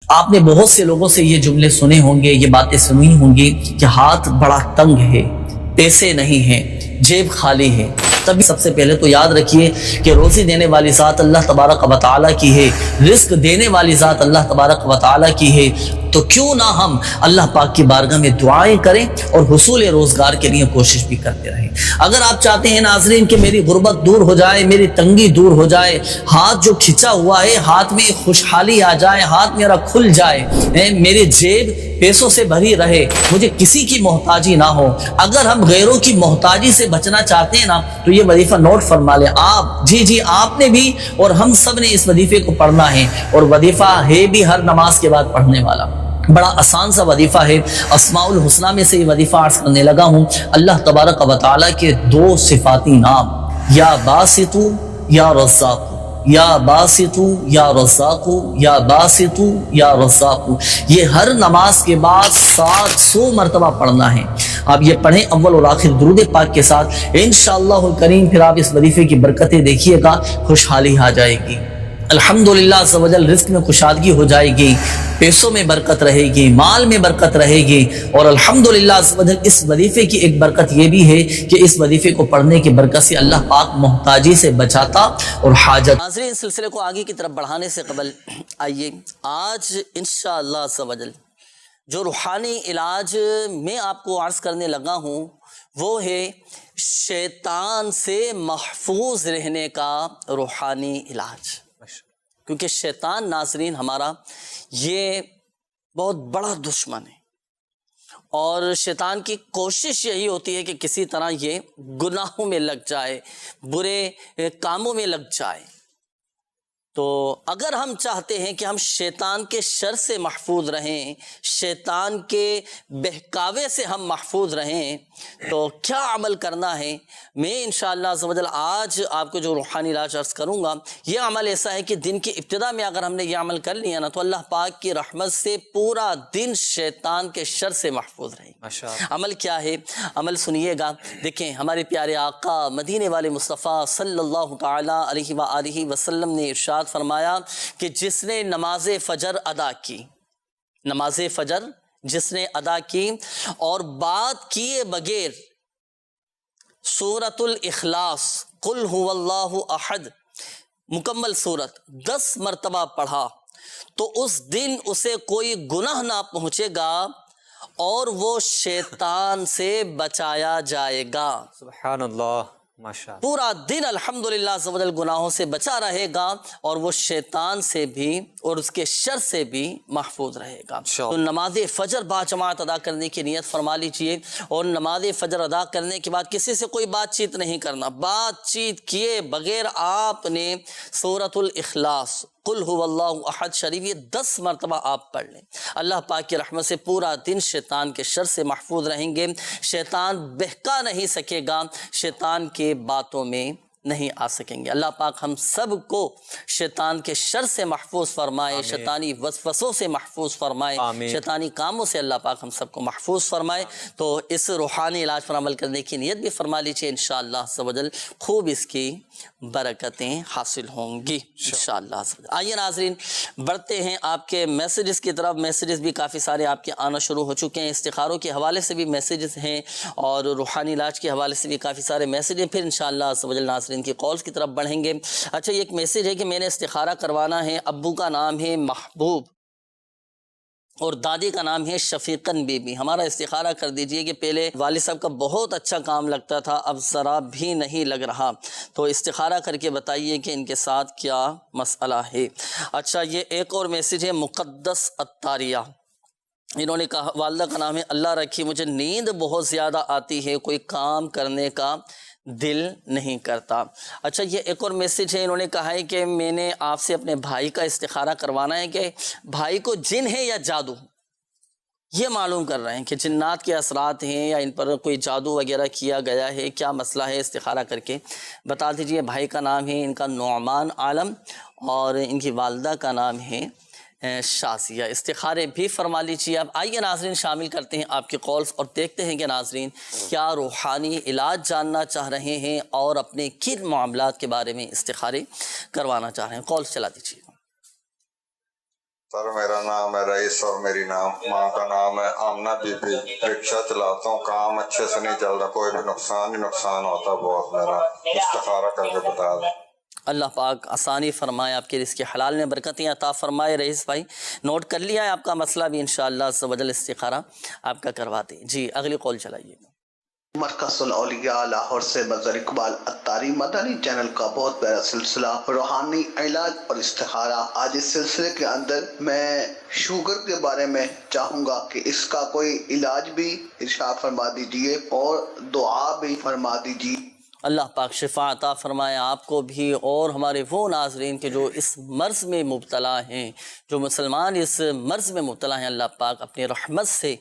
آپ نے بہت سے لوگوں سے یہ جملے سنے ہوں گے، یہ باتیں سنی ہوں گی کہ ہاتھ بڑا تنگ ہے، پیسے نہیں ہیں، جیب خالی ہے۔ تب سب سے پہلے تو یاد رکھیے کہ روزی دینے والی ذات اللہ تبارک و تعالیٰ کی ہے، رزق دینے والی ذات اللہ تبارک و تعالیٰ کی ہے۔ تو کیوں نہ ہم اللہ پاک کی بارگاہ میں دعائیں کریں اور حصول روزگار کے لیے کوشش بھی کرتے رہیں۔ اگر آپ چاہتے ہیں ناظرین کہ میری غربت دور ہو جائے، میری تنگی دور ہو جائے، ہاتھ جو کھچا ہوا ہے ہاتھ میں خوشحالی آ جائے، ہاتھ میرا کھل جائے، میری جیب پیسوں سے بھری رہے، مجھے کسی کی محتاجی نہ ہو، اگر ہم غیروں کی محتاجی سے بچنا چاہتے ہیں نا تو یہ وظیفہ نوٹ فرما لیں آپ، جی آپ نے بھی اور ہم سب نے اس وظیفے کو پڑھنا ہے، اور وظیفہ ہے بھی ہر نماز کے بعد پڑھنے والا، بڑا آسان سا وظیفہ ہے۔ اسماء الحسنہ میں سے یہ وظیفہ عرض کرنے لگا ہوں۔ اللہ تبارک و تعالیٰ کے دو صفاتی نام، یا باسطو یا رزاق، یا باسطو یا رزاق، یا باسطو یا رزاق، یہ ہر نماز کے بعد 700 مرتبہ پڑھنا ہے۔ آپ یہ پڑھیں اول اور آخر درود پاک کے ساتھ، انشاءاللہ الکریم پھر آپ اس وظیفے کی برکتیں دیکھیے گا، خوشحالی آ جائے گی، الحمدللہ عز و جل رزق میں کشادگی ہو جائے گی، پیسوں میں برکت رہے گی، مال میں برکت رہے گی، اور الحمدللہ عز و جل اس وظیفے کی ایک برکت یہ بھی ہے کہ اس وظیفے کو پڑھنے کی برکت سے اللہ پاک محتاجی سے بچاتا اور حاجت۔ ناظرین، اس سلسلے کو آگے کی طرف بڑھانے سے قبل آئیے آج انشاءاللہ عز و جل جو روحانی علاج میں آپ کو عرض کرنے لگا ہوں وہ ہے شیطان سے محفوظ رہنے کا روحانی علاج، کیونکہ شیطان ناظرین ہمارا یہ بہت بڑا دشمن ہے، اور شیطان کی کوشش یہی ہوتی ہے کہ کسی طرح یہ گناہوں میں لگ جائے، برے کاموں میں لگ جائے۔ تو اگر ہم چاہتے ہیں کہ ہم شیطان کے شر سے محفوظ رہیں، شیطان کے بہکاوے سے ہم محفوظ رہیں، تو کیا عمل کرنا ہے؟ میں انشاءاللہ عز و جل آج آپ کو جو روحانی علاج عرض کروں گا، یہ عمل ایسا ہے کہ دن کی ابتدا میں اگر ہم نے یہ عمل کر لیا نا تو اللہ پاک کی رحمت سے پورا دن شیطان کے شر سے محفوظ رہیں گے۔ عمل کیا ہے؟ عمل سنیے گا۔ دیکھیں، ہمارے پیارے آقا مدینے والے مصطفیٰ صلی اللہ تعالیٰ علیہ وآلہ وسلم نے ارشاد فرمایا کہ جس نے نماز فجر ادا کی، نماز فجر جس نے ادا کی اور بات کیے بغیر سورۃ الاخلاص قل هو اللہ احد مکمل سورت 10 مرتبہ پڑھا تو اس دن اسے کوئی گناہ نہ پہنچے گا اور وہ شیطان سے بچایا جائے گا۔ سبحان اللہ، ماشاءاللہ، پورا دن الحمدللہ عز و جل گناہوں سے بچا رہے گا اور وہ شیطان سے بھی اور اس کے شر سے بھی محفوظ رہے گا۔ تو نماز فجر باجماعت ادا کرنے کی نیت فرما لیجئے، اور نماز فجر ادا کرنے کے بعد کسی سے کوئی بات چیت نہیں کرنا، بات چیت کیے بغیر آپ نے سورۃ الاخلاص قل هو اللہ احد شریف یہ 10 مرتبہ آپ پڑھ لیں۔ اللہ پاک کی رحمت سے پورا دن شیطان کے شر سے محفوظ رہیں گے، شیطان بہکا نہیں سکے گا، شیطان کے باتوں میں نہیں آ سکیں گے۔ اللہ پاک ہم سب کو شیطان کے شر سے محفوظ فرمائے، شیطانی وسوسوں سے محفوظ فرمائے، شیطانی کاموں سے اللہ پاک ہم سب کو محفوظ فرمائے۔ تو اس روحانی علاج پر عمل کرنے کی نیت بھی فرما لیجیے، انشاءاللہ عز و جل خوب اس کی برکتیں حاصل ہوں گی انشاءاللہ عز و جل۔ آئیے ناظرین بڑھتے ہیں آپ کے میسیجز کی طرف۔ میسیجز بھی کافی سارے آپ کے آنا شروع ہو چکے ہیں، استخاروں کے حوالے سے بھی میسیجز ہیں اور روحانی علاج کے حوالے سے بھی کافی سارے میسیج ہیں۔ پھر انشاءاللہ عز و جل ناظرین کی کالز کی طرف بڑھیں گے۔ اچھا، یہ ایک میسیج ہے کہ میں نے استخارہ کروانا ہے، ابو کا نام ہے محبوب اور دادی کا نام ہے شفیقن بی بی، ہمارا استخارہ کر دیجئے کہ پہلے والد صاحب کا بہت اچھا کام لگتا تھا، اب ذرا بھی نہیں لگ رہا، تو استخارہ کر کے بتائیے کہ ان کے ساتھ کیا مسئلہ ہے۔ اچھا، یہ ایک اور میسیج ہے مقدس اتاریہ، انہوں نے کہا والدہ کا نام ہے اللہ رکھی، مجھے نیند بہت زیادہ آتی ہے، کوئی کام کرنے کا دل نہیں کرتا۔ اچھا، یہ ایک اور میسیج ہے، انہوں نے کہا ہے کہ میں نے آپ سے اپنے بھائی کا استخارہ کروانا ہے کہ بھائی کو جن ہے یا جادو، یہ معلوم کر رہے ہیں کہ جنات کے اثرات ہیں یا ان پر کوئی جادو وغیرہ کیا گیا ہے، کیا مسئلہ ہے، استخارہ کر کے بتا دیجئے۔ بھائی کا نام ہے ان کا نعمان عالم اور ان کی والدہ کا نام ہے شازیہ، استخارے بھی فرما لیجیے۔ اب آئیے ناظرین شامل کرتے ہیں آپ کے کالز اور دیکھتے ہیں کہ ناظرین کیا روحانی علاج جاننا چاہ رہے ہیں اور اپنے کن معاملات کے بارے میں استخارے کروانا چاہ رہے ہیں۔ کالز چلا دیجیے۔ سر میرا نام ہے رئیس اور میری ماں کا نام ہے آمنہ بی بی. رکشہ چلاتا ہوں، کام اچھے سے نہیں چل رہا، کوئی بھی نقصان ہی نقصان ہوتا بہت. میرا استخارہ کر کے بتا دیں. اللہ پاک آسانی فرمائے، آپ کے رزق حلال میں برکتیں عطا فرمائے. رئیس بھائی نوٹ کر لیا ہے آپ کا مسئلہ بھی انشاءاللہ عز و جل استخارہ آپ کا کرواتے ہیں. جی اگلی قول چلائیے. مرکز الاولیاء لاہور سے مظہر اقبال اتاری مدنی چینل کا بہت پیارا سلسلہ روحانی علاج اور استخارہ. آج اس سلسلے کے اندر میں شوگر کے بارے میں چاہوں گا کہ اس کا کوئی علاج بھی ارشاد فرما دیجئے اور دعا بھی فرما دیجئے. اللہ پاک شفا عطا فرمائے آپ کو بھی اور ہمارے وہ ناظرین کے جو اس مرض میں مبتلا ہیں، جو مسلمان اس مرض میں مبتلا ہیں. اللہ پاک اپنی رحمت سے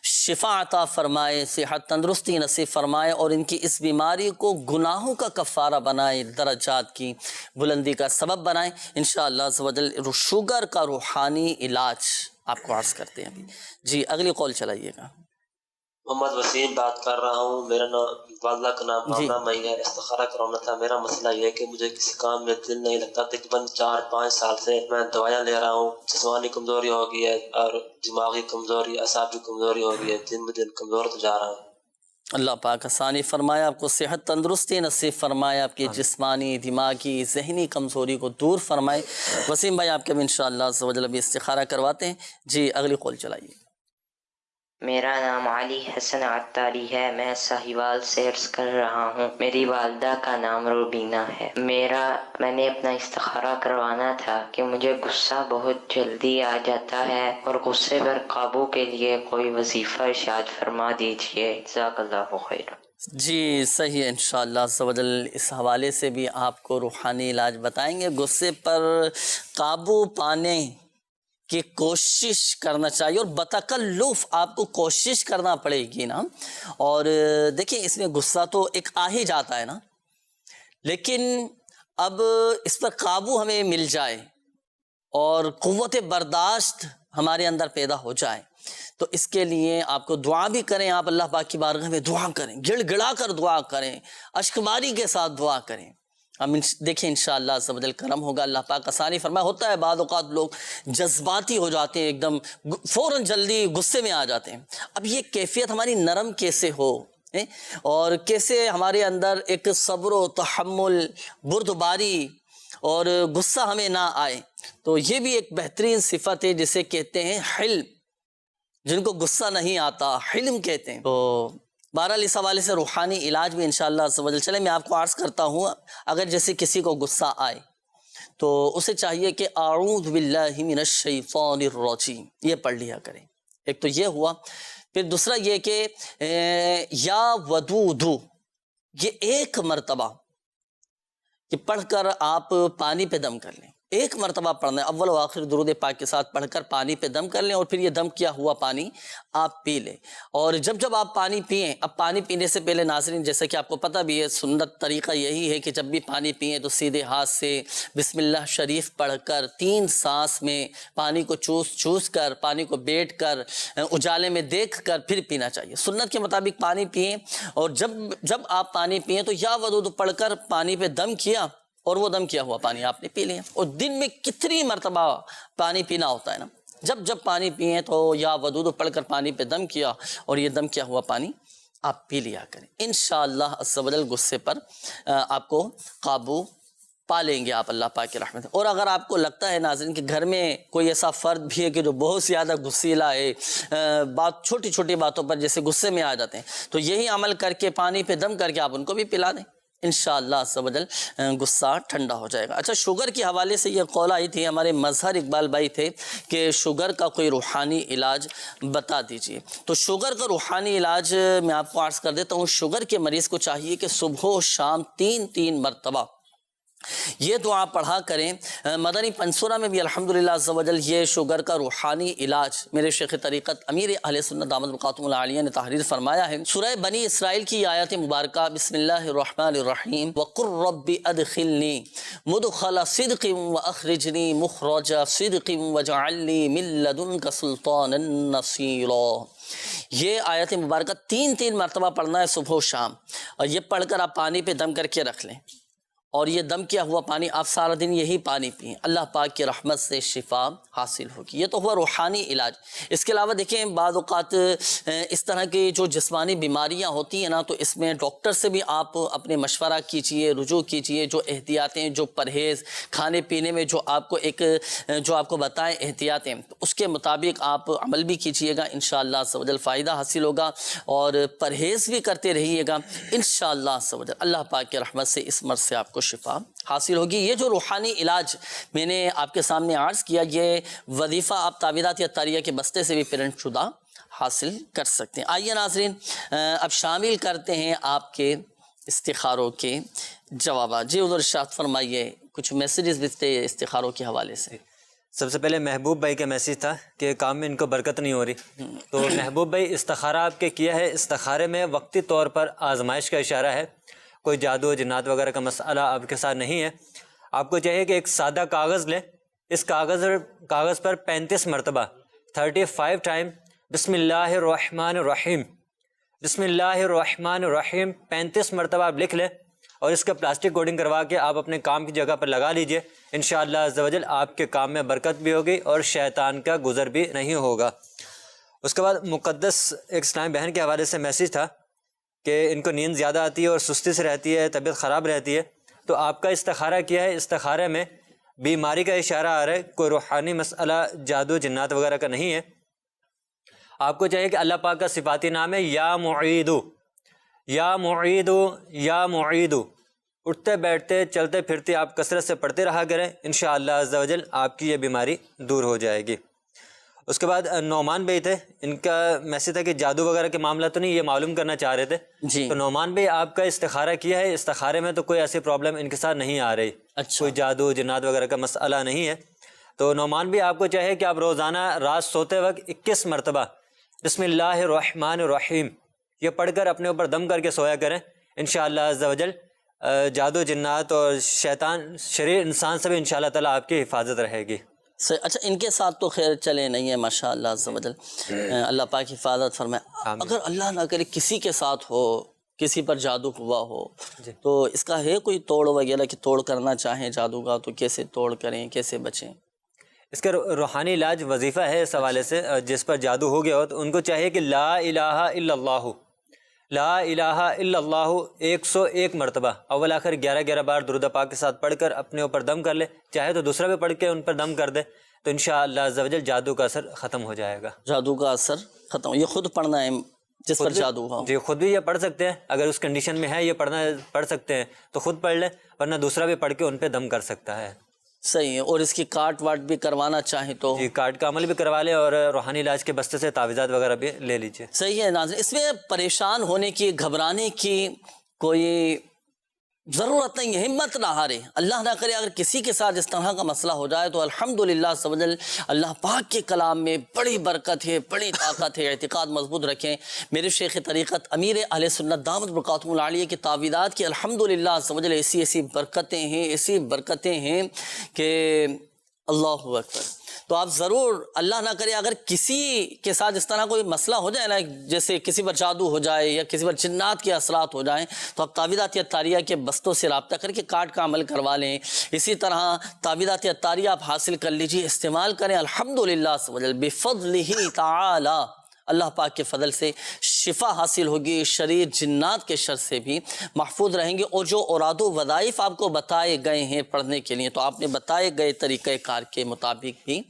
شفا عطا فرمائے، صحت تندرستی نصیب فرمائے اور ان کی اس بیماری کو گناہوں کا کفارہ بنائے، درجات کی بلندی کا سبب بنائے انشاءاللہ عز و جل. شوگر کا روحانی علاج آپ کو عرض کرتے ہیں. جی اگلی قول چلائیے گا. محمد وسیم بات کر رہا ہوں. میرا نام والدہ کا نام آمنہ مئی ہے. استخارہ کرانا تھا. میرا مسئلہ یہ ہے کہ مجھے کسی کام میں دل نہیں لگتا. تقریباً 4-5 سال سے میں دوائیاں لے رہا ہوں. جسمانی کمزوری ہو گئی ہے اور دماغی کمزوری، اعصابی کمزوری ہو گئی ہے. دن بدن کمزور تو جا رہا ہوں. اللہ پاک آسانی فرمائے، آپ کو صحت تندرستی نصیب فرمائے، آپ کی جسمانی دماغی ذہنی کمزوری کو دور فرمائے. وسیم بھائی آپ کے بھی انشاءاللہ عز و جل بھی استخارہ کرواتے ہیں. جی اگلی قول چلائیے. میرا نام علی حسن عطاری ہے. میں ساہیوال سے عرض کر رہا ہوں. میری والدہ کا نام روبینہ ہے. میں نے اپنا استخارہ کروانا تھا کہ مجھے غصہ بہت جلدی آ جاتا ہے اور غصے پر قابو کے لیے کوئی وظیفہ ارشاد فرما دیجیے. جزاک اللہ خیر. جی صحیح ہے انشاءاللہ عز و جل اس حوالے سے بھی آپ کو روحانی علاج بتائیں گے. غصے پر قابو پانے کی کوشش کرنا چاہیے اور بتکلف آپ کو کوشش کرنا پڑے گی نا. اور دیکھیں اس میں غصہ تو ایک آ ہی جاتا ہے نا، لیکن اب اس پر قابو ہمیں مل جائے اور قوت برداشت ہمارے اندر پیدا ہو جائے تو اس کے لیے آپ کو دعا بھی کریں. آپ اللہ پاک کی بارگاہ میں دعا کریں، گڑ گڑا کر دعا کریں، اشکباری کے ساتھ دعا کریں. ہم دیکھیں انشاءاللہ عز و جل کرم ہوگا. اللہ پاک آسانی فرمائے. ہوتا ہے بعض اوقات لوگ جذباتی ہو جاتے ہیں، ایک دم فوراً جلدی غصے میں آ جاتے ہیں. اب یہ کیفیت ہماری نرم کیسے ہو اور کیسے ہمارے اندر ایک صبر و تحمل، بردباری اور غصہ ہمیں نہ آئے. تو یہ بھی ایک بہترین صفت ہے جسے کہتے ہیں حلم. جن کو غصہ نہیں آتا حلم کہتے ہیں. تو بہرحال اس حوالے سے روحانی علاج بھی انشاءاللہ عز و جل. چلے میں آپ کو عرض کرتا ہوں، اگر جیسے کسی کو غصہ آئے تو اسے چاہیے کہ اعوذ باللہ من الشیطان الرجیم یہ پڑھ لیا کریں. ایک تو یہ ہوا. پھر دوسرا یہ کہ یا ودود، یہ ایک مرتبہ یہ پڑھ کر آپ پانی پہ دم کر لیں. ایک مرتبہ پڑھنا ہے، اول و آخر درود پاک کے ساتھ پڑھ کر پانی پہ دم کر لیں اور پھر یہ دم کیا ہوا پانی آپ پی لیں. اور جب آپ پانی پئیں، اب پانی پینے سے پہلے ناظرین جیسا کہ آپ کو پتہ بھی ہے سنت طریقہ یہی ہے کہ جب بھی پانی پئیں تو سیدھے ہاتھ سے بسم اللہ شریف پڑھ کر 3 سانس میں پانی کو چوس کر، پانی کو بیٹھ کر، اجالے میں دیکھ کر پھر پینا چاہیے. سنت کے مطابق پانی پئیں اور جب آپ پانی پئیں تو یا ودود پڑھ کر پانی پہ دم کیا اور وہ دم کیا ہوا پانی آپ نے پی لیا. اور دن میں کتنی مرتبہ پانی پینا ہوتا ہے نا. جب پانی پیئیں تو یا ودود پڑھ کر پانی پہ دم کیا اور یہ دم کیا ہوا پانی آپ پی لیا کریں. انشاءاللہ عز و جل غصے پر آپ کو قابو پا لیں گے آپ اللہ پاک کی رحمت. اور اگر آپ کو لگتا ہے ناظرین کہ گھر میں کوئی ایسا فرد بھی ہے کہ جو بہت زیادہ غصیلا ہے، چھوٹی چھوٹی باتوں پر جیسے غصے میں آ جاتے ہیں، تو یہی عمل کر کے پانی پہ دم کر کے آپ ان کو بھی پلا دیں. انشاءاللہ عز و جل غصہ ٹھنڈا ہو جائے گا. اچھا شوگر کے حوالے سے یہ قول آئی تھی، ہمارے مظہر اقبال بھائی تھے کہ شوگر کا کوئی روحانی علاج بتا دیجئے. تو شوگر کا روحانی علاج میں آپ کو عرض کر دیتا ہوں. شوگر کے مریض کو چاہیے کہ صبح و شام 3 مرتبہ یہ دعا پڑھا کریں. مدنی پنسورہ میں بھی الحمدللہ عز و جل یہ شوگر کا روحانی علاج میرے شیخ طریقت امیر اہل سنت دامت برکاتہم العالیہ نے تحریر فرمایا ہے. سورہ بنی اسرائیل کی آیات مبارکہ بسم اللہ الرحمن الرحیم وَقُلْ رَبِّ أَدْخِلْنِي مُدْخَلَ صِدْقٍ وَأَخْرِجْنِي مُخْرَجَ صِدْقٍ وَاجْعَلْنِي مِن لَّدُنْكَ سُلْطَانًا نَصِيرًا. یہ آیت مبارکہ 3 مرتبہ پڑھنا ہے صبح و شام، اور یہ پڑھ کر آپ پانی پہ دم کر کے رکھ لیں اور یہ دم کیا ہوا پانی آپ سارا دن یہی پانی پئیں، اللہ پاک کی رحمت سے شفا حاصل ہوگی۔ یہ تو ہوا روحانی علاج۔ اس کے علاوہ دیکھیں بعض اوقات اس طرح کی جو جسمانی بیماریاں ہوتی ہیں نا، تو اس میں ڈاکٹر سے بھی آپ اپنے مشورہ کیجئے، رجوع کیجئے، جو احتیاطیں، جو پرہیز، کھانے پینے میں جو آپ کو بتائیں احتیاطیں، تو اس کے مطابق آپ عمل بھی کیجئے گا، انشاءاللہ عز و جل فائدہ حاصل ہوگا، اور پرہیز بھی کرتے رہیے گا، انشاءاللہ عز و جل اللہ پاک کی رحمت سے اس مرض سے آپ کو شفا حاصل ہوگی۔ یہ جو روحانی علاج میں نے آپ کے سامنے عرض کیا، یہ وظیفہ آپ تعویذات اتاریہ کے بستے سے بھی پرنٹ شدہ حاصل کر سکتے ہیں۔ آئیے ناظرین اب شامل کرتے ہیں آپ کے استخاروں کے جوابات۔ جی حضور ارشاد فرمائیے، کچھ میسیجز بھی تھے استخاروں کے حوالے سے۔ سب سے پہلے محبوب بھائی کا میسیج تھا کہ کام میں ان کو برکت نہیں ہو رہی، تو محبوب بھائی استخارہ آپ کے کیا ہے، استخارے میں وقتی طور پر آزمائش کا اشارہ ہے، کوئی جادو جنات وغیرہ کا مسئلہ آپ کے ساتھ نہیں ہے۔ آپ کو چاہیے کہ ایک سادہ کاغذ لیں، اس کاغذ پر 35 مرتبہ 35 ٹائم بسم اللہ الرحمن الرحیم، بسم اللہ الرحمن الرحیم 35 مرتبہ آپ لکھ لیں، اور اس کا پلاسٹک کوڈنگ کروا کے آپ اپنے کام کی جگہ پر لگا لیجئے، انشاءاللہ عز و جل آپ کے کام میں برکت بھی ہوگی اور شیطان کا گزر بھی نہیں ہوگا۔ اس کے بعد مقدس ایک اسلامی بہن کے حوالے سے میسیج تھا کہ ان کو نیند زیادہ آتی ہے اور سستی سے رہتی ہے، طبیعت خراب رہتی ہے، تو آپ کا استخارہ کیا ہے، استخارے میں بیماری کا اشارہ آ رہا ہے، کوئی روحانی مسئلہ جادو جنات وغیرہ کا نہیں ہے۔ آپ کو چاہیے کہ اللہ پاک کا صفاتی نام ہے یا معیدو، یا معیدو، یا معیدو، اٹھتے بیٹھتے چلتے پھرتے آپ کثرت سے پڑھتے رہا کریں، انشاءاللہ عز و جل آپ کی یہ بیماری دور ہو جائے گی۔ اس کے بعد نعمان بھائی تھے، ان کا میسیج تھا کہ جادو وغیرہ کے معاملہ تو نہیں، یہ معلوم کرنا چاہ رہے تھے جی تو نعمان بھائی آپ کا استخارہ کیا ہے، استخارے میں تو کوئی ایسی پرابلم ان کے ساتھ نہیں آ رہی، اچھا کوئی جادو جنات وغیرہ کا مسئلہ نہیں ہے۔ تو نعمان بھی آپ کو چاہیے کہ آپ روزانہ رات سوتے وقت 21 مرتبہ بسم اللہ الرحمن الرحیم یہ پڑھ کر اپنے اوپر دم کر کے سویا کریں، انشاءاللہ عز و جل جادو جنات اور شیطان شریر انسان سے بھی انشاءاللہ تعالیٰ آپ کی حفاظت رہے گی۔ اچھا ان کے ساتھ تو خیر چلے نہیں ہے ماشاءاللہ عز و جل، اللہ پاک حفاظت فرمائے۔ اگر اللہ نہ کرے کسی کے ساتھ ہو، کسی پر جادو ہوا ہو، تو اس کا ہے کوئی توڑ وغیرہ کہ توڑ کرنا چاہیں جادو کا تو کیسے توڑ کریں، کیسے بچیں؟ اس کا روحانی علاج وظیفہ ہے اس حوالے سے، جس پر جادو ہو گیا ہو تو ان کو چاہیے کہ لا الہ الا اللہ، لا الہ الا اللہ 101 مرتبہ اول آخر 11 بار درود پاک کے ساتھ پڑھ کر اپنے اوپر دم کر لے، چاہے تو دوسرا بھی پڑھ کے ان پر دم کر دے، تو انشاءاللہ عز و جل جادو کا اثر ختم ہو جائے گا۔ جادو کا اثر ختم، یہ خود پڑھنا ہے جس پر جادو ہوا؟ جی خود بھی یہ پڑھ سکتے ہیں، اگر اس کنڈیشن میں ہے یہ پڑھ سکتے ہیں تو خود پڑھ لیں، ورنہ دوسرا بھی پڑھ کے ان پہ دم کر سکتا ہے۔ صحیح ہے، اور اس کی کاٹ واٹ بھی کروانا چاہیں تو جی کارڈ کا عمل بھی کروا لیں، اور روحانی علاج کے بستے سے تعویذات وغیرہ بھی لے لیجیے۔ صحیح ہے ناظرین، اس میں پریشان ہونے کی، گھبرانے کی کوئی ضرورت نہیں ہے، ہمت نہ ہارے۔ اللہ نہ کرے اگر کسی کے ساتھ اس طرح کا مسئلہ ہو جائے تو الحمدللہ سبحان اللہ پاک کے کلام میں بڑی برکت ہے، بڑی طاقت ہے، اعتقاد مضبوط رکھیں۔ میرے شیخ طریقت امیر اہل سنت دامت برکاتہم العالیہ کی تعویذات کی الحمدللہ سبحان ایسی برکتیں ہیں، ایسی برکتیں ہیں کہ اللہ اکبر۔ تو آپ ضرور اللہ نہ کرے اگر کسی کے ساتھ اس طرح کوئی مسئلہ ہو جائے نا، جیسے کسی پر جادو ہو جائے یا کسی پر جنات کے اثرات ہو جائیں، تو آپ تعویذات اتاریہ کے بستوں سے رابطہ کر کے کارڈ کا عمل کروا لیں۔ اسی طرح تعویذات اتاریہ آپ حاصل کر لیجیے، استعمال کریں، الحمدللہ بفضلہ تعالی اللہ پاک کے فضل سے شفا حاصل ہوگی، شریر جنات کے شر سے بھی محفوظ رہیں گے۔ اور جو اوراد و وظائف آپ کو بتائے گئے ہیں پڑھنے کے لیے، تو آپ نے بتائے گئے طریقہ کار کے مطابق بھی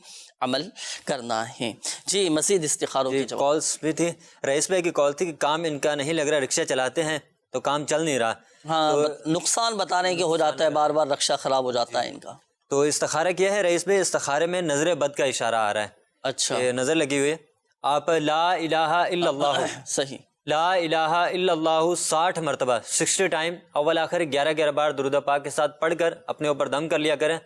عمل کرنا ہے۔ جی مزید استخاروں کی جواب۔ کالس بھی تھی، رئیس بھائی کی کال تھی کہ کام ان کا نہیں لگ رہا، رکشہ چلاتے ہیں تو کام چل نہیں رہا۔ ہاں نقصان بتا رہے ہیں کہ ہو جاتا ہے، بار بار رکشہ خراب ہو جاتا ہے ان کا۔ تو استخارہ کیا ہے رئیس بھائی، استخارے میں نظر بد کا اشارہ آ رہا ہے۔ اچھا یہ نظر لگی ہوئی ہے، آپ لا الہ الا اللہ، صحیح، لا الہ الا اللہ 60 مرتبہ 60 ٹائم اول آخر 11 بار درود پاک کے ساتھ پڑھ کر اپنے اوپر دم کر لیا کریں،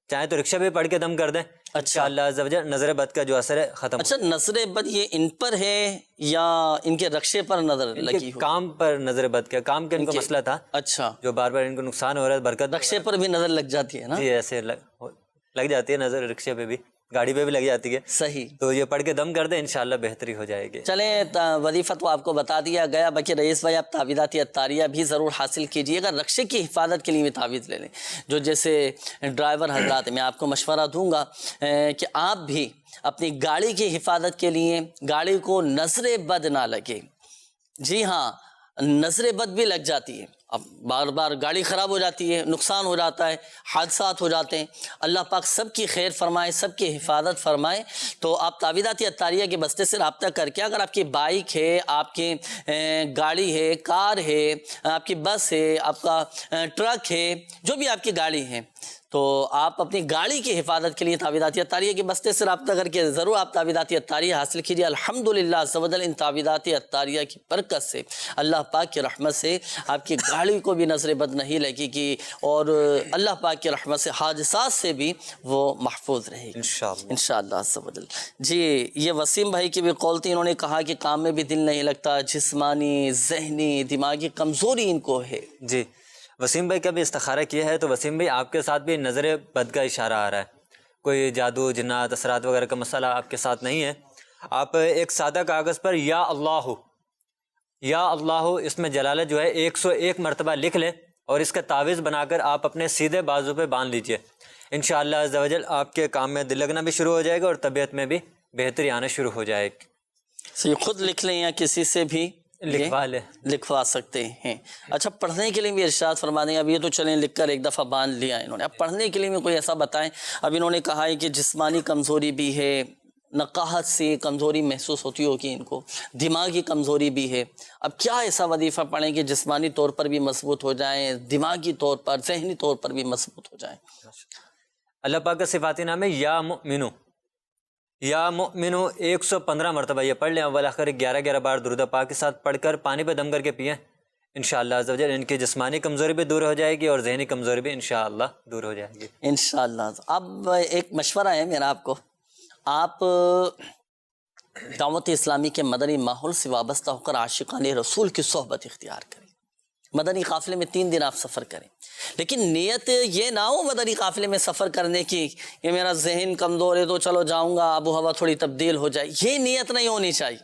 چاہے تو رکشہ بھی پڑھ کے دم کر دیں، انشاءاللہ عز و جل نظر بد کا جو اثر ہے ختم۔ اچھا نظر بد یہ ان پر ہے یا ان کے رکشے پر نظر لگی ہو؟ کام پر نظر بد کا، کام کے ان کو مسئلہ تھا، اچھا جو بار بار ان کو نقصان ہو رہا ہے، برکت رکشے پر بھی نظر لگ جاتی ہے نا؟ جی ایسے لگ جاتی ہے نظر رکشے پہ بھی۔ گاڑی پہ بھی لگ جاتی ہے. صحیح. تو یہ پڑھ کے دم کر دیں انشاءاللہ بہتری ہو جائے گی. چلیں وظیفہ تو آپ کو بتا دیا گیا. باقی رئیس بھائی آپ تعویذات عطاریہ بھی ضرور حاصل کیجیے گا. رقشے کی حفاظت کے لیے بھی تعویذ لے لیں. جو جیسے ڈرائیور حضرات میں آپ کو مشورہ دوں گا کہ آپ بھی اپنی گاڑی کی حفاظت کے لیے گاڑی کو نظر بد نہ لگے. جی ہاں نظر بد بھی لگ جاتی ہے. اب بار بار گاڑی خراب ہو جاتی ہے, نقصان ہو جاتا ہے, حادثات ہو جاتے ہیں. اللہ پاک سب کی خیر فرمائے, سب کی حفاظت فرمائے. تو آپ تعویذات عطاریہ کے بستے سے رابطہ کر کے اگر آپ کی بائک ہے, آپ کی گاڑی ہے, کار ہے, آپ کی بس ہے, آپ کا ٹرک ہے, جو بھی آپ کی گاڑی ہے, تو آپ اپنی گاڑی کی حفاظت کے لیے تعویذات عطاریہ کے بستے سے رابطہ کر کے ضرور آپ تعویذات عطاریہ حاصل کیجیے. الحمدللہ عز و جل ان تعویذات عطاریہ کی برکت سے اللہ پاک کی رحمت سے آپ کی گاڑی کو بھی نظر بد نہیں لگے گی, اور اللہ پاک کی رحمت سے حادثات سے بھی وہ محفوظ رہے گی انشاءاللہ عز و جل. جی یہ وسیم بھائی کی بھی قول تھی, انہوں نے کہا کہ کام میں بھی دل نہیں لگتا, جسمانی ذہنی دماغی کمزوری ان کو ہے. جی وسیم بھائی کا بھی استخارہ کیا ہے, تو وسیم بھائی آپ کے ساتھ بھی نظر بد کا اشارہ آ رہا ہے. کوئی جادو جنات اثرات وغیرہ کا مسئلہ آپ کے ساتھ نہیں ہے. آپ ایک سادہ کاغذ پر یا اللہ اس میں جلالت جو ہے 101 مرتبہ لکھ لیں, اور اس کا تعویذ بنا کر آپ اپنے سیدھے بازو پہ باندھ لیجئے. انشاءاللہ عز و جل آپ کے کام میں دل لگنا بھی شروع ہو جائے گا, اور طبیعت میں بھی بہتری آنا شروع ہو جائے گی. خود لکھ لیں یا کسی سے بھی لکھوا سکتے ہیں. اچھا پڑھنے کے لیے بھی ارشاد فرما دیں. اب یہ تو چلیں لکھ کر ایک دفعہ باندھ لیا انہوں نے, اب پڑھنے کے لیے بھی کوئی ایسا بتائیں. اب انہوں نے کہا ہے کہ جسمانی کمزوری بھی ہے, نقاہت سے کمزوری محسوس ہوتی ہوگی ان کو, دماغی کمزوری بھی ہے. اب کیا ایسا وظیفہ پڑھیں کہ جسمانی طور پر بھی مضبوط ہو جائیں, دماغی طور پر ذہنی طور پر بھی مضبوط ہو جائیں؟ اللہ پاک کا صفاتی نام ہے یا مؤمنو 115 مرتبہ یہ پڑھ لیں. اول آخر 11 بار درود پاک کے ساتھ پڑھ کر پانی پہ دم کر کے پئیں. انشاءاللہ عز و جل ان کی جسمانی کمزوری بھی دور ہو جائے گی, اور ذہنی کمزوری بھی انشاءاللہ دور ہو جائے گی انشاءاللہ. اب ایک مشورہ ہے میرا آپ کو, آپ دعوت اسلامی کے مدنی ماحول سے وابستہ ہو کر عاشقان رسول کی صحبت اختیار کریں. مدنی قافلے میں 3 دن آپ سفر کریں, لیکن نیت یہ نہ ہو مدنی قافلے میں سفر کرنے کی کہ میرا ذہن کمزور ہے تو چلو جاؤں گا, آب و ہوا تھوڑی تبدیل ہو جائے. یہ نیت نہیں ہونی چاہیے.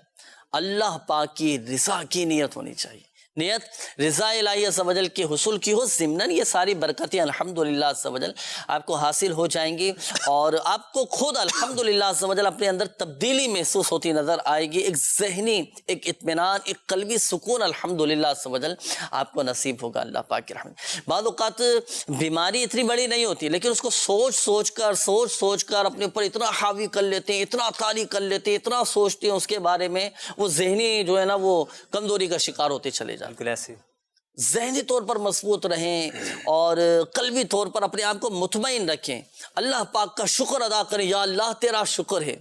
اللہ پاک کی رضا کی نیت ہونی چاہیے. نیت رضا الہی عز و جل کے حصول کی ہو. ضمناً یہ ساری برکتیں الحمدللہ عز و جل آپ کو حاصل ہو جائیں گی, اور آپ کو خود الحمدللہ عز و جل اپنے اندر تبدیلی محسوس ہوتی نظر آئے گی. ایک ذہنی, ایک اطمینان, ایک قلبی سکون الحمدللہ عز و جل آپ کو نصیب ہوگا اللہ پاک کی رحمت. بعض اوقات بیماری اتنی بڑی نہیں ہوتی, لیکن اس کو سوچ سوچ کر اپنے اوپر اتنا حاوی کر لیتے ہیں, اتنا طاری کر لیتے ہیں, اتنا سوچتے ہیں اس کے بارے میں, وہ ذہنی جو ہے نا وہ کمزوری کا شکار ہوتے چلے. بالکل ایسی. ذہنی طور پر مضبوط رہیں, اور قلبی طور پر اپنے آپ کو مطمئن رکھیں. اللہ پاک کا شکر ادا کریں, یا اللہ تیرا شکر ہے,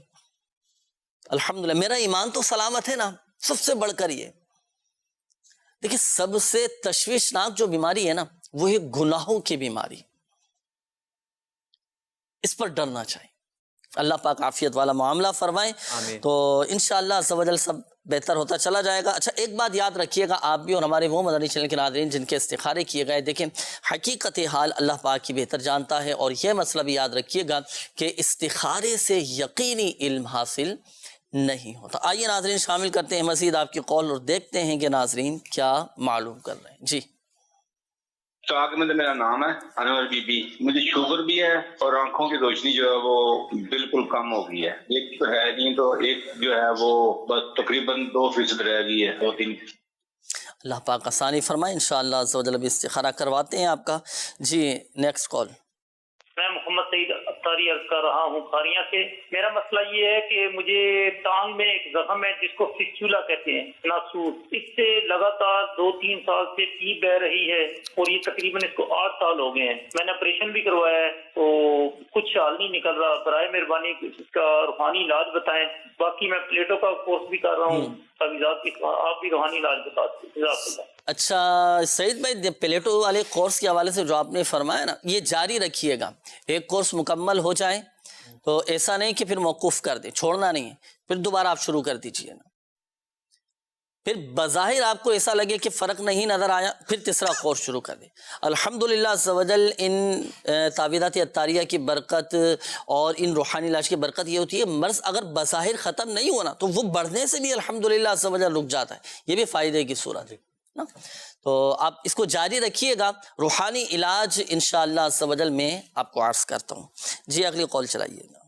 الحمدللہ میرا ایمان تو سلامت ہے نا. سب سے بڑھ کر یہ دیکھیں, سب سے تشویشناک جو بیماری ہے نا وہ ہے گناہوں کی بیماری. اس پر ڈرنا چاہیے. اللہ پاک عافیت والا معاملہ فرمائیں. تو انشاءاللہ عز و جل سب بہتر ہوتا چلا جائے گا. اچھا ایک بات یاد رکھیے گا آپ بھی اور ہمارے وہ مدنی چینل کے ناظرین جن کے استخارے کیے گئے, دیکھیں حقیقت حال اللہ پاک کی بہتر جانتا ہے, اور یہ مسئلہ بھی یاد رکھیے گا کہ استخارے سے یقینی علم حاصل نہیں ہوتا. آئیے ناظرین شامل کرتے ہیں مزید آپ کی قول, اور دیکھتے ہیں کہ ناظرین کیا معلوم کر رہے ہیں. جی چاک میں میرا نام ہے انور بی بی. مجھے شوگر بھی ہے, اور آنکھوں کی روشنی جو ہے وہ بالکل کم ہو گئی ہے. ایک تو ہے نہیں, تو ایک جو ہے وہ بس تقریباً 2% رہ گئی ہے, 2-3. اللہ پاک آسانی فرمائے. انشاءاللہ عز و جل بھی استخارہ کرواتے ہیں آپ کا. جی نیکسٹ کال. میں محمد سعید عطاری عرض کر رہا ہوں کھاریاں سے. میرا مسئلہ یہ ہے کہ مجھے ٹانگ میں ایک زخم ہے جس کو فسچولا کہتے ہیں, ناسور. اس سے لگاتار 2-3 سال سے پیپ بہ رہی ہے, اور یہ تقریباً اس کو 8 سال ہو گئے ہیں. میں نے آپریشن بھی کروایا ہے تو کچھ حال نہیں نکل رہا. برائے مہربانی اس کا روحانی علاج بتائیں. باقی میں پلیٹو کا کورس بھی کر رہا ہوں, آپ بھی روحانی علاج بتا دیں. اچھا سعید بھائی, پلیٹو والے کورس کے حوالے سے جو آپ نے فرمایا نا, یہ جاری رکھیے گا. ایک کورس مکمل ہو جائے تو ایسا نہیں کہ پھر موقوف کر دیں, چھوڑنا نہیں ہے, پھر دوبارہ آپ شروع کر دیجئے نا. پھر بظاہر آپ کو ایسا لگے کہ فرق نہیں نظر آیا، پھر تیسرا کورس شروع کر دیں۔ الحمدللہ عز و جل ان تعویذات عطاریہ کی برکت اور ان روحانی علاج کی برکت یہ ہوتی ہے، مرض اگر بظاہر ختم نہیں ہونا تو وہ بڑھنے سے بھی الحمدللہ عز و جل رک جاتا ہے، یہ بھی فائدے کی صورت ہے نا۔ تو آپ اس کو جاری رکھیے گا، روحانی علاج انشاءاللہ عز و جل میں آپ کو عرض کرتا ہوں۔ جی اگلی کال چلائیے گا۔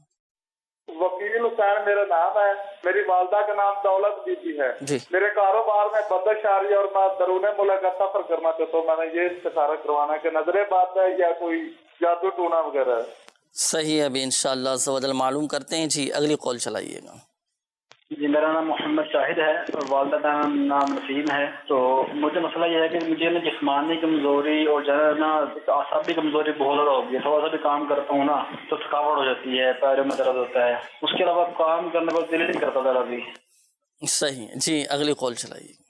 وکیل حسین میرا نام ہے، میری والدہ کا نام دولت بی بی ہے جی۔ میرے کاروبار میں بندش آ رہی ہے اور میں درون ملک کا سفر کرنا چاہتا ہوں، میں نے یہ استخارہ کروانا کہ نظر بات ہے یا کوئی جادو ٹونا وغیرہ ہے؟ صحیح ہے، ابھی انشاءاللہ عز و جل معلوم کرتے ہیں۔ جی اگلی کال چلائیے گا۔ جی میرا نام محمد شاہد ہے اور والدہ کا نام نسیم ہے۔ تو مجھے مسئلہ یہ ہے کہ مجھے نا جسمانی کمزوری اور جو ہے نا اعصابی کمزوری بہت زیادہ ہو گئی ہے، تھوڑا سا بھی کام کرتا ہوں نا تو تھکاوٹ ہو جاتی ہے، پیروں میں درد ہوتا ہے، اس کے علاوہ کام کرنے پر دل نہیں کرتا ذرا بھی۔ صحیح ہے، جی اگلی کال چلائیے۔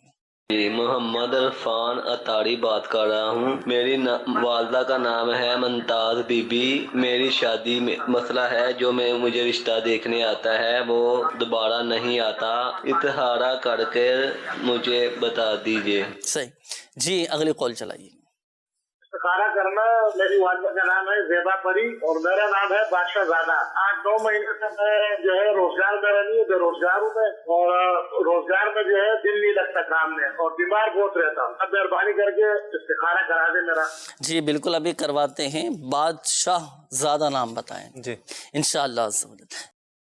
جی محمد عرفان اتاری بات کر رہا ہوں، میری والدہ کا نام ہے ممتاز بی بی۔ میری شادی میں مسئلہ ہے جو مجھے رشتہ دیکھنے آتا ہے وہ دوبارہ نہیں آتا، استخارہ کر کے مجھے بتا دیجیے۔ صحیح، جی اگلی کال چلائیے۔ استخارہ کرنا، میری والدہ کا نام ہے زیبا پری اور میرا نام ہے بادشاہ زادہ۔ 8-9 مہینے سے میں جو ہے روزگار میں نہیں ہوں، بے روزگار ہوں میں، اور روزگار میں جو ہے دل نہیں لگتا کام میں اور بیمار بہت رہتا ہوں۔ اب مہربانی کر کے استخارہ کرا دے میرا۔ جی بالکل ابھی کرواتے ہیں، بادشاہ زادہ نام بتائیں۔ جی انشاءاللہ عز و جل۔